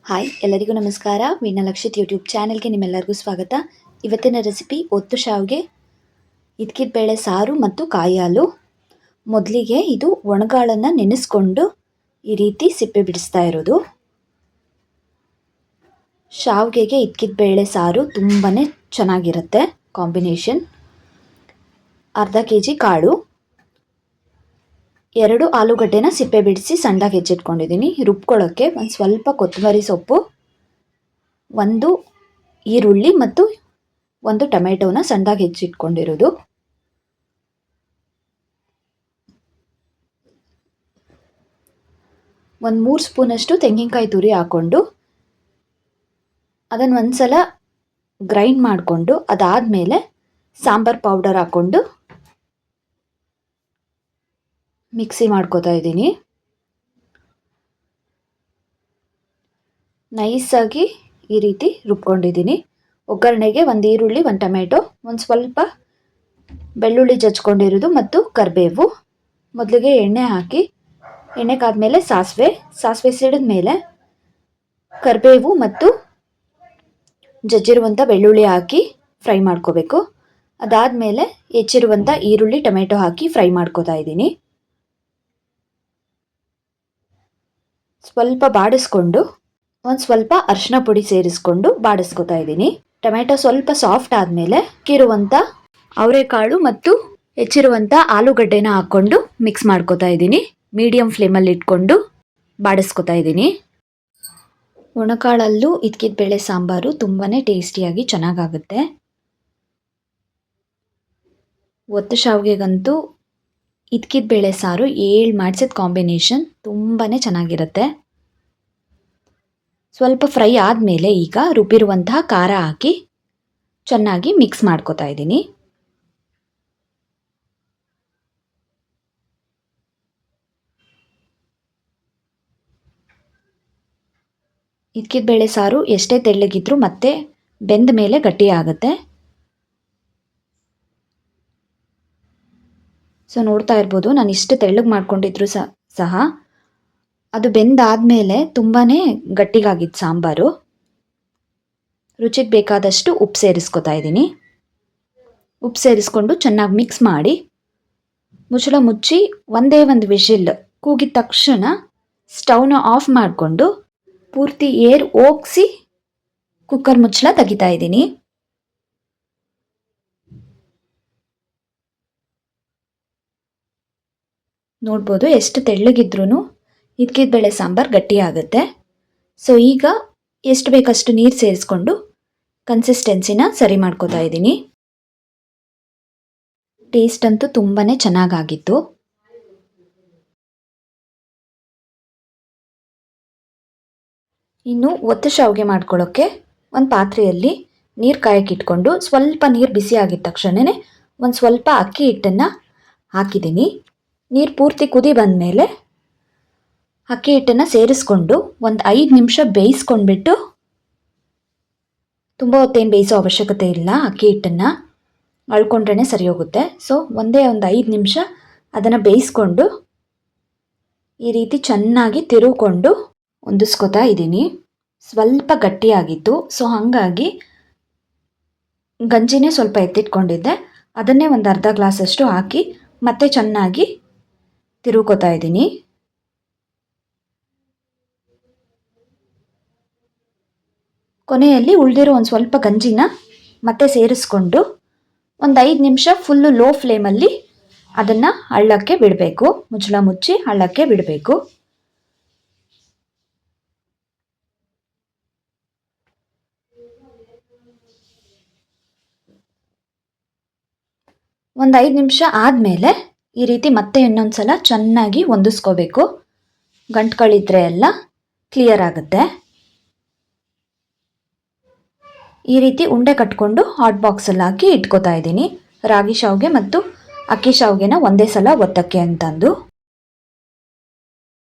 Hi ಎಲ್ಲರಿಗೂ ನಮಸ್ಕಾರ. ವೀಣಾಲಕ್ಷಿತ್ YouTube ಚಾನೆಲ್ಗೆ ನಿಮ್ಮೆಲ್ಲರಿಗೂ ಸ್ವಾಗತ. ಇವತ್ತಿನ ರೆಸಿಪಿ ಒತ್ತು ಶಾವಿಗೆ, ಇದ್ಕಿದ ಬೇಳೆ ಸಾರು ಮತ್ತು ಕಾಯಿ ಹಾಲು. ಮೊದಲಿಗೆ ಇದು ಒಣಗಾಳನ್ನು ನೆನೆಸ್ಕೊಂಡು ಈ ರೀತಿ ಸಿಪ್ಪೆ ಬಿಡಿಸ್ತಾ ಇರೋದು. ಶಾವಿಗೆಗೆ ಇದ್ಕಿದ ಬೇಳೆ ಸಾರು ತುಂಬಾ ಚೆನ್ನಾಗಿರುತ್ತೆ ಕಾಂಬಿನೇಷನ್. ಅರ್ಧ kg ಕಾಳು, 2 ಆಲೂಗಡ್ಡೆನ ಸಿಪ್ಪೆ ಬಿಡಿಸಿ ಸಣ್ಣದಾಗಿ ಹೆಚ್ಚಿಟ್ಕೊಂಡಿದ್ದೀನಿ. ರುಬ್ಕೊಳ್ಳೋಕ್ಕೆ ಒಂದು ಸ್ವಲ್ಪ ಕೊತ್ತಂಬರಿ ಸೊಪ್ಪು, 1 ಈರುಳ್ಳಿ ಮತ್ತು 1 ಟೊಮೆಟೊನ ಸಣ್ಣದಾಗಿ ಹೆಚ್ಚಿಟ್ಕೊಂಡಿರೋದು. ಒಂದು 3 ಸ್ಪೂನಷ್ಟು ತೆಂಗಿನಕಾಯಿ ತುರಿ ಹಾಕ್ಕೊಂಡು ಅದನ್ನು ಒಂದ್ಸಲ ಗ್ರೈಂಡ್ ಮಾಡಿಕೊಂಡು ಅದಾದಮೇಲೆ ಸಾಂಬಾರ್ ಪೌಡರ್ ಹಾಕ್ಕೊಂಡು ಮಿಕ್ಸಿ ಮಾಡ್ಕೋತಾ ಇದ್ದೀನಿ. ನೈಸಾಗಿ ಈ ರೀತಿ ರುಬ್ಕೊಂಡಿದ್ದೀನಿ. ಒಗ್ಗರಣೆಗೆ 1 ಈರುಳ್ಳಿ, 1 ಟೊಮೆಟೊ, ಒಂದು ಸ್ವಲ್ಪ ಬೆಳ್ಳುಳ್ಳಿ ಜಜ್ಕೊಂಡಿರೋದು ಮತ್ತು ಕರಿಬೇವು. ಮೊದಲಿಗೆ ಎಣ್ಣೆ ಹಾಕಿ, ಎಣ್ಣೆ ಕಾದ್ಮೇಲೆ ಸಾಸಿವೆ ಸಿಡಿದ ಮೇಲೆ ಕರಿಬೇವು ಮತ್ತು ಜಜ್ಜಿರುವಂಥ ಬೆಳ್ಳುಳ್ಳಿ ಹಾಕಿ ಫ್ರೈ ಮಾಡ್ಕೋಬೇಕು. ಅದಾದಮೇಲೆ ಹೆಚ್ಚಿರುವಂಥ ಈರುಳ್ಳಿ, ಟೊಮೆಟೊ ಹಾಕಿ ಫ್ರೈ ಮಾಡ್ಕೋತಾ ಇದ್ದೀನಿ. ಸ್ವಲ್ಪ ಬಾಡಿಸ್ಕೊಂಡು ಒಂದು ಸ್ವಲ್ಪ ಅರಿಶಿನ ಪುಡಿ ಸೇರಿಸ್ಕೊಂಡು ಬಾಡಿಸ್ಕೊತಾ ಇದ್ದೀನಿ. ಟೊಮೆಟೊ ಸ್ವಲ್ಪ ಸಾಫ್ಟ್ ಆದಮೇಲೆ ಹಾಕಿರುವಂಥ ಅವರೆಕಾಳು ಮತ್ತು ಹೆಚ್ಚಿರುವಂಥ ಆಲೂಗಡ್ಡೆನ ಹಾಕ್ಕೊಂಡು ಮಿಕ್ಸ್ ಮಾಡ್ಕೋತಾ ಇದ್ದೀನಿ. ಮೀಡಿಯಂ ಫ್ಲೇಮಲ್ಲಿ ಇಟ್ಕೊಂಡು ಬಾಡಿಸ್ಕೊತಾ ಇದ್ದೀನಿ. ಒಣಕಾಳಲ್ಲೂ ಇದ್ಕಿದ ಬೇಳೆ ಸಾಂಬಾರು ತುಂಬಾ ಟೇಸ್ಟಿಯಾಗಿ ಚೆನ್ನಾಗಾಗುತ್ತೆ. ಒತ್ತು ಶಾವಿಗೆಗಂತೂ ಇದ್ಕಿದ ಬೇಳೆ ಸಾರು 7 ಮಾಡಿಸಿದ ಕಾಂಬಿನೇಷನ್ ತುಂಬಾ ಚೆನ್ನಾಗಿರುತ್ತೆ. ಸ್ವಲ್ಪ ಫ್ರೈ ಆದಮೇಲೆ ಈಗ ರುಬ್ಬಿರುವಂತಹ ಖಾರ ಹಾಕಿ ಚೆನ್ನಾಗಿ ಮಿಕ್ಸ್ ಮಾಡ್ಕೋತಾ ಇದ್ದೀನಿ. ಇದ್ಕಿದ ಬೇಳೆ ಸಾರು ಎಷ್ಟೇ ತೆಳ್ಳಗಿದ್ರೂ ಮತ್ತೆ ಬೆಂದ ಮೇಲೆ ಗಟ್ಟಿ ಆಗುತ್ತೆ. ಸೊ ನೋಡ್ತಾ ಇರ್ಬೋದು, ನಾನು ಇಷ್ಟು ತೆಳ್ಳಗೆ ಮಾಡ್ಕೊಂಡಿದ್ರು ಸಹ ಅದು ಬೆಂದಾದಮೇಲೆ ತುಂಬಾ ಗಟ್ಟಿಗಾಗಿತ್ತು ಸಾಂಬಾರು. ರುಚಿಗೆ ಬೇಕಾದಷ್ಟು ಉಪ್ಪು ಸೇರಿಸ್ಕೊತಾ ಇದ್ದೀನಿ. ಉಪ್ಪು ಸೇರಿಸ್ಕೊಂಡು ಚೆನ್ನಾಗಿ ಮಿಕ್ಸ್ ಮಾಡಿ ಮುಚ್ಚಳ ಮುಚ್ಚಿ ಒಂದೇ ಒಂದು ವಿಷಿಲ್ ಕೂಗಿದ ತಕ್ಷಣ ಸ್ಟವ್ನ ಆಫ್ ಮಾಡಿಕೊಂಡು ಪೂರ್ತಿ ಏರ್ ಹೋಗಿಸಿ ಕುಕ್ಕರ್ ಮುಚ್ಚಳ ತೆಗಿತಾ ಇದ್ದೀನಿ. ನೋಡ್ಬೋದು ಎಷ್ಟು ತೆಳ್ಳಗಿದ್ರೂ ಇದ್ಕಿದ ಬೇಳೆ ಸಾಂಬಾರು ಗಟ್ಟಿ ಆಗುತ್ತೆ. ಸೊ ಈಗ ಎಷ್ಟು ಬೇಕಷ್ಟು ನೀರು ಸೇರಿಸ್ಕೊಂಡು ಕನ್ಸಿಸ್ಟೆನ್ಸಿನ ಸರಿ ಮಾಡ್ಕೋತಾ ಇದ್ದೀನಿ. ಟೇಸ್ಟ್ ಅಂತೂ ತುಂಬಾ ಚೆನ್ನಾಗಾಗಿತ್ತು. ಇನ್ನು ಒತ್ತು ಶಾವಿಗೆ ಮಾಡ್ಕೊಳ್ಳೋಕ್ಕೆ ಒಂದು ಪಾತ್ರೆಯಲ್ಲಿ ನೀರು ಕಾಯಕ್ಕಿಟ್ಕೊಂಡು ಸ್ವಲ್ಪ ನೀರು ಬಿಸಿ ಆಗಿದ ತಕ್ಷಣವೇ ಒಂದು ಸ್ವಲ್ಪ ಅಕ್ಕಿ ಹಿಟ್ಟನ್ನು ಹಾಕಿದ್ದೀನಿ. ನೀರು ಪೂರ್ತಿ ಕುದಿ ಬಂದಮೇಲೆ ಅಕ್ಕಿ ಹಿಟ್ಟನ್ನು ಸೇರಿಸ್ಕೊಂಡು ಒಂದು 5 ನಿಮಿಷ ಬೇಯಿಸ್ಕೊಂಡ್ಬಿಟ್ಟು, ತುಂಬ ಹೊತ್ತೇನು ಬೇಯಿಸೋ ಅವಶ್ಯಕತೆ ಇಲ್ಲ, ಅಕ್ಕಿ ಹಿಟ್ಟನ್ನು ಅಳ್ಕೊಂಡ್ರೇ ಸರಿ ಹೋಗುತ್ತೆ. ಸೊ ಒಂದೇ ಒಂದು 5 ನಿಮಿಷ ಅದನ್ನು ಬೇಯಿಸ್ಕೊಂಡು ಈ ರೀತಿ ಚೆನ್ನಾಗಿ ತಿರುಗಿಕೊಂಡು ಹೊಂದಿಸ್ಕೊತಾ ಇದ್ದೀನಿ. ಸ್ವಲ್ಪ ಗಟ್ಟಿಯಾಗಿತ್ತು, ಸೊ ಹಾಗಾಗಿ ಗಂಜಿನೇ ಸ್ವಲ್ಪ ಎತ್ತಿಟ್ಕೊಂಡಿದ್ದೆ, ಅದನ್ನೇ ಒಂದು ಅರ್ಧ ಗ್ಲಾಸಷ್ಟು ಹಾಕಿ ಮತ್ತೆ ಚೆನ್ನಾಗಿ ತಿರುಗ್ಕೋತಾ ಇದ್ದೀನಿ. ಕೊನೆಯಲ್ಲಿ ಉಳಿದಿರೋ ಒಂದು ಸ್ವಲ್ಪ ಗಂಜಿನ ಮತ್ತೆ ಸೇರಿಸ್ಕೊಂಡು ಒಂದು 5 ನಿಮಿಷ ಫುಲ್ಲು ಲೋ ಫ್ಲೇಮಲ್ಲಿ ಅದನ್ನು ಹಳ್ಳಕ್ಕೆ ಬಿಡಬೇಕು. ಮುಚ್ಚಳ ಮುಚ್ಚಿ ಹಳ್ಳಕ್ಕೆ ಬಿಡಬೇಕು. ಒಂದು 5 ನಿಮಿಷ ಆದಮೇಲೆ ಈ ರೀತಿ ಮತ್ತೆ ಇನ್ನೊಂದು ಸಲ ಚೆನ್ನಾಗಿ ಹೊಂದಿಸ್ಕೋಬೇಕು. ಗಂಟುಗಳಿದ್ರೆ ಎಲ್ಲ ಕ್ಲಿಯರ್ ಆಗುತ್ತೆ. ಈ ರೀತಿ ಉಂಡೆ ಕಟ್ಕೊಂಡು ಹಾಟ್ ಬಾಕ್ಸಲ್ಲಿ ಹಾಕಿ ಇಟ್ಕೋತಾ ಇದ್ದೀನಿ. ರಾಗಿ ಶಾವಿಗೆ ಮತ್ತು ಅಕ್ಕಿ ಶಾವಿಗೆನ ಒಂದೇ ಸಲ ಒತ್ತಕ್ಕೆ ಅಂತಂದು.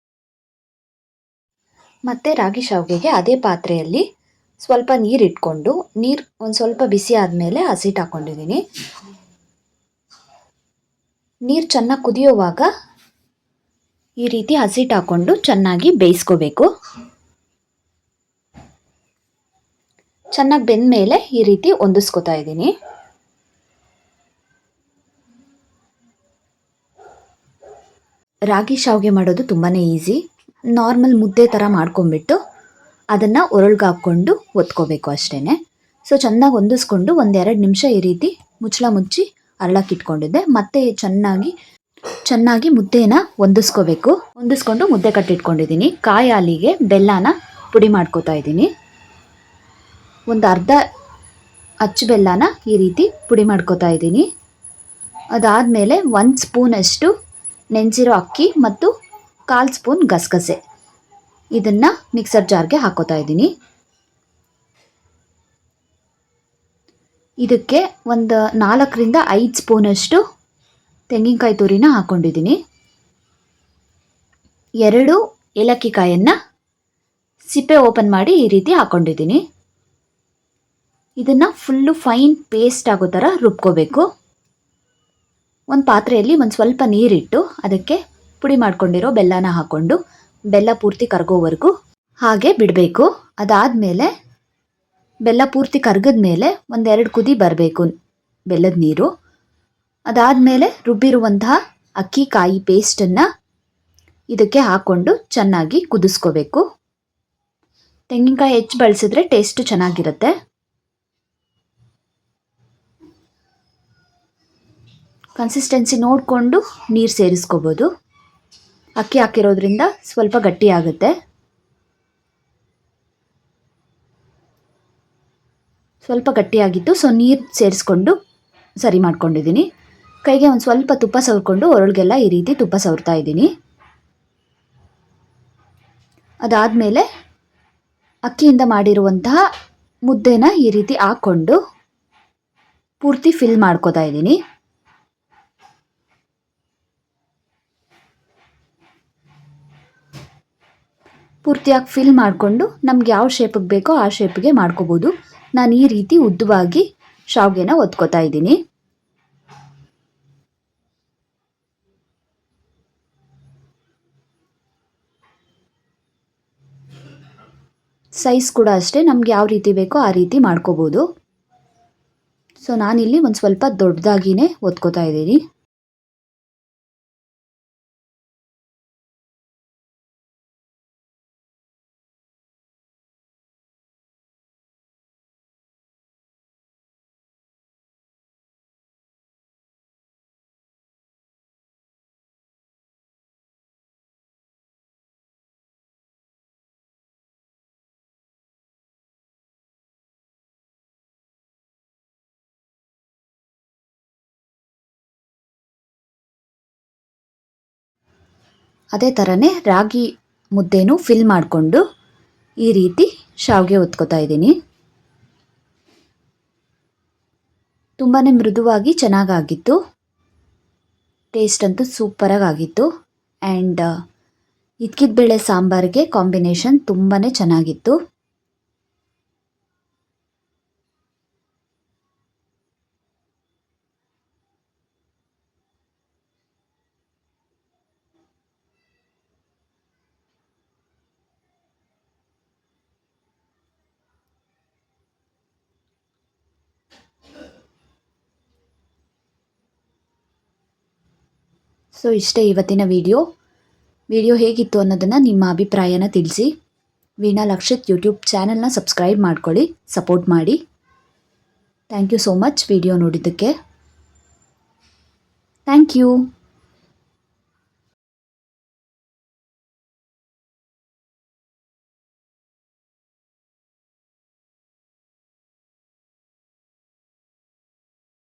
ಮತ್ತು ರಾಗಿ ಶಾವಿಗೆಗೆ ಅದೇ ಪಾತ್ರೆಯಲ್ಲಿ ಸ್ವಲ್ಪ ನೀರು ಇಟ್ಕೊಂಡು, ನೀರು ಒಂದು ಸ್ವಲ್ಪ ಬಿಸಿ ಆದಮೇಲೆ ಹಸಿಟ್ಟು ಹಾಕ್ಕೊಂಡಿದ್ದೀನಿ. ನೀರು ಚೆನ್ನಾಗಿ ಕುದಿಯೋವಾಗ ಈ ರೀತಿ ಹಸಿಟ್ಟು ಹಾಕ್ಕೊಂಡು ಚೆನ್ನಾಗಿ ಬೇಯಿಸ್ಕೋಬೇಕು. ಚೆನ್ನಾಗಿ ಬೆಂದ ಮೇಲೆ ಈ ರೀತಿ ಹೊಂದಿಸ್ಕೊತಾ ಇದ್ದೀನಿ. ರಾಗಿ ಶಾವಿಗೆ ಮಾಡೋದು ತುಂಬಾ ಈಸಿ. ನಾರ್ಮಲ್ ಮುದ್ದೆ ಥರ ಮಾಡ್ಕೊಂಬಿಟ್ಟು ಅದನ್ನು ಒರಳ್ಗೆ ಹಾಕ್ಕೊಂಡು ಒತ್ಕೋಬೇಕು ಅಷ್ಟೇ. ಸೊ ಚೆನ್ನಾಗಿ ಹೊಂದಿಸ್ಕೊಂಡು 1-2 ನಿಮಿಷ ಈ ರೀತಿ ಮುಚ್ಚಳ ಮುಚ್ಚಿ ಅರಳಕ್ಕೆ ಇಟ್ಕೊಂಡಿದ್ದೆ. ಮತ್ತೆ ಚೆನ್ನಾಗಿ ಮುದ್ದೆನ ಹೊಂದಿಸ್ಕೊಂಡು ಮುದ್ದೆ ಕಟ್ಟಿಟ್ಕೊಂಡಿದ್ದೀನಿ. ಕಾಯಿ ಹಾಲಿಗೆ ಬೆಲ್ಲನ ಪುಡಿ ಮಾಡ್ಕೋತಾ ಇದ್ದೀನಿ. ಒಂದು ಅರ್ಧ ಅಚ್ಚು ಬೆಲ್ಲನ ಈ ರೀತಿ ಪುಡಿ ಮಾಡ್ಕೋತಾ ಇದ್ದೀನಿ. ಅದಾದಮೇಲೆ 1 ಸ್ಪೂನಷ್ಟು ನೆನೆಸಿರೋ ಅಕ್ಕಿ ಮತ್ತು 1/4 ಸ್ಪೂನ್ ಗಸಗಸೆ ಇದನ್ನು ಮಿಕ್ಸರ್ ಜಾರ್ಗೆ ಹಾಕೋತಾ ಇದ್ದೀನಿ. ಇದಕ್ಕೆ ಒಂದು 4-5 ಸ್ಪೂನಷ್ಟು ತೆಂಗಿನಕಾಯಿ ತುರಿನ ಹಾಕ್ಕೊಂಡಿದ್ದೀನಿ. 2 ಏಲಕ್ಕಿ ಕಾಯನ್ನು ಸಿಪ್ಪೆ ಓಪನ್ ಮಾಡಿ ಈ ರೀತಿ ಹಾಕ್ಕೊಂಡಿದ್ದೀನಿ. ಇದನ್ನು ಫುಲ್ಲು ಫೈನ್ ಪೇಸ್ಟ್ ಆಗೋ ಥರ ರುಬ್ಕೋಬೇಕು. ಒಂದು ಪಾತ್ರೆಯಲ್ಲಿ ಒಂದು ಸ್ವಲ್ಪ ನೀರಿಟ್ಟು ಅದಕ್ಕೆ ಪುಡಿ ಮಾಡ್ಕೊಂಡಿರೋ ಬೆಲ್ಲನ ಹಾಕ್ಕೊಂಡು ಬೆಲ್ಲ ಪೂರ್ತಿ ಕರಗೋವರೆಗೂ ಹಾಗೆ ಬಿಡಬೇಕು. ಅದಾದಮೇಲೆ ಬೆಲ್ಲ ಪೂರ್ತಿ ಕರಗಿದ ಮೇಲೆ 1-2 ಕುದಿ ಬರಬೇಕು ಬೆಲ್ಲದ ನೀರು. ಅದಾದಮೇಲೆ ರುಬ್ಬಿರುವಂತಹ ಅಕ್ಕಿ ಕಾಯಿ ಪೇಸ್ಟನ್ನು ಇದಕ್ಕೆ ಹಾಕ್ಕೊಂಡು ಚೆನ್ನಾಗಿ ಕುದಿಸ್ಕೋಬೇಕು. ತೆಂಗಿನಕಾಯಿ ಹೆಚ್ಚು ಬಳಸಿದ್ರೆ ಟೇಸ್ಟು ಚೆನ್ನಾಗಿರುತ್ತೆ. ಕನ್ಸಿಸ್ಟೆನ್ಸಿ ನೋಡಿಕೊಂಡು ನೀರು ಸೇರಿಸ್ಕೋಬೋದು. ಅಕ್ಕಿ ಹಾಕಿರೋದ್ರಿಂದ ಸ್ವಲ್ಪ ಗಟ್ಟಿಯಾಗುತ್ತೆ. ಸ್ವಲ್ಪ ಗಟ್ಟಿಯಾಗಿತ್ತು, ಸೊ ನೀರು ಸೇರಿಸ್ಕೊಂಡು ಸರಿ ಮಾಡ್ಕೊಂಡಿದ್ದೀನಿ. ಕೈಗೆ ಒಂದು ಸ್ವಲ್ಪ ತುಪ್ಪ ಸವರ್ಕೊಂಡು ಒರಳಿಗೆಲ್ಲ ಈ ರೀತಿ ತುಪ್ಪ ಸವರ್ತಾ ಇದ್ದೀನಿ. ಅದಾದಮೇಲೆ ಅಕ್ಕಿಯಿಂದ ಮಾಡಿರುವಂತಹ ಮುದ್ದೆನ ಈ ರೀತಿ ಹಾಕ್ಕೊಂಡು ಪೂರ್ತಿ ಫಿಲ್ ಮಾಡ್ಕೋತಾ ಇದ್ದೀನಿ. ಪೂರ್ತಿಯಾಗಿ ಫಿಲ್ ಮಾಡಿಕೊಂಡು ನಮ್ಗೆ ಯಾವ ಶೇಪಿಗೆ ಬೇಕೋ ಆ ಶೇಪಿಗೆ ಮಾಡ್ಕೋಬೋದು. ನಾನು ಈ ರೀತಿ ಉದ್ದವಾಗಿ ಶಾವಿಗೆನ ಒತ್ಕೋತಾ ಇದ್ದೀನಿ. ಸೈಜ್ ಕೂಡ ಅಷ್ಟೇ, ನಮ್ಗೆ ಯಾವ ರೀತಿ ಬೇಕೋ ಆ ರೀತಿ ಮಾಡ್ಕೋಬೋದು. ಸೊ ನಾನಿಲ್ಲಿ ಒಂದು ಸ್ವಲ್ಪ ದೊಡ್ಡದಾಗಿಯೇ ಒತ್ಕೋತಾ ಇದ್ದೀನಿ. ಅದೇ ಥರನೇ ರಾಗಿ ಮುದ್ದೆನೂ ಫಿಲ್ ಮಾಡಿಕೊಂಡು ಈ ರೀತಿ ಶಾವಿಗೆ ಒತ್ಕೋತಾ ಇದ್ದೀನಿ. ತುಂಬಾ ಮೃದುವಾಗಿ ಚೆನ್ನಾಗಾಗಿತ್ತು. ಟೇಸ್ಟ್ ಅಂತೂ ಸೂಪರಾಗಿ ಆಗಿತ್ತು. ಆ್ಯಂಡ್ ಇದ್ಕಿದ ಬೇಳೆ ಸಾಂಬಾರಿಗೆ ಕಾಂಬಿನೇಷನ್ ತುಂಬಾ ಚೆನ್ನಾಗಿತ್ತು. ಸೊ ಇಷ್ಟೇ ಇವತ್ತಿನ ವಿಡಿಯೋ ಹೇಗಿತ್ತು ಅನ್ನೋದನ್ನು ನಿಮ್ಮ ಅಭಿಪ್ರಾಯನ ತಿಳಿಸಿ. ವೀಣಾ ಲಕ್ಷಿತ್ ಯೂಟ್ಯೂಬ್ ಚಾನಲ್ನ ಸಬ್ಸ್ಕ್ರೈಬ್ ಮಾಡ್ಕೊಳ್ಳಿ, ಸಪೋರ್ಟ್ ಮಾಡಿ. Thank you so much video ನೋಡಿದ್ದಕ್ಕೆ. Thank you.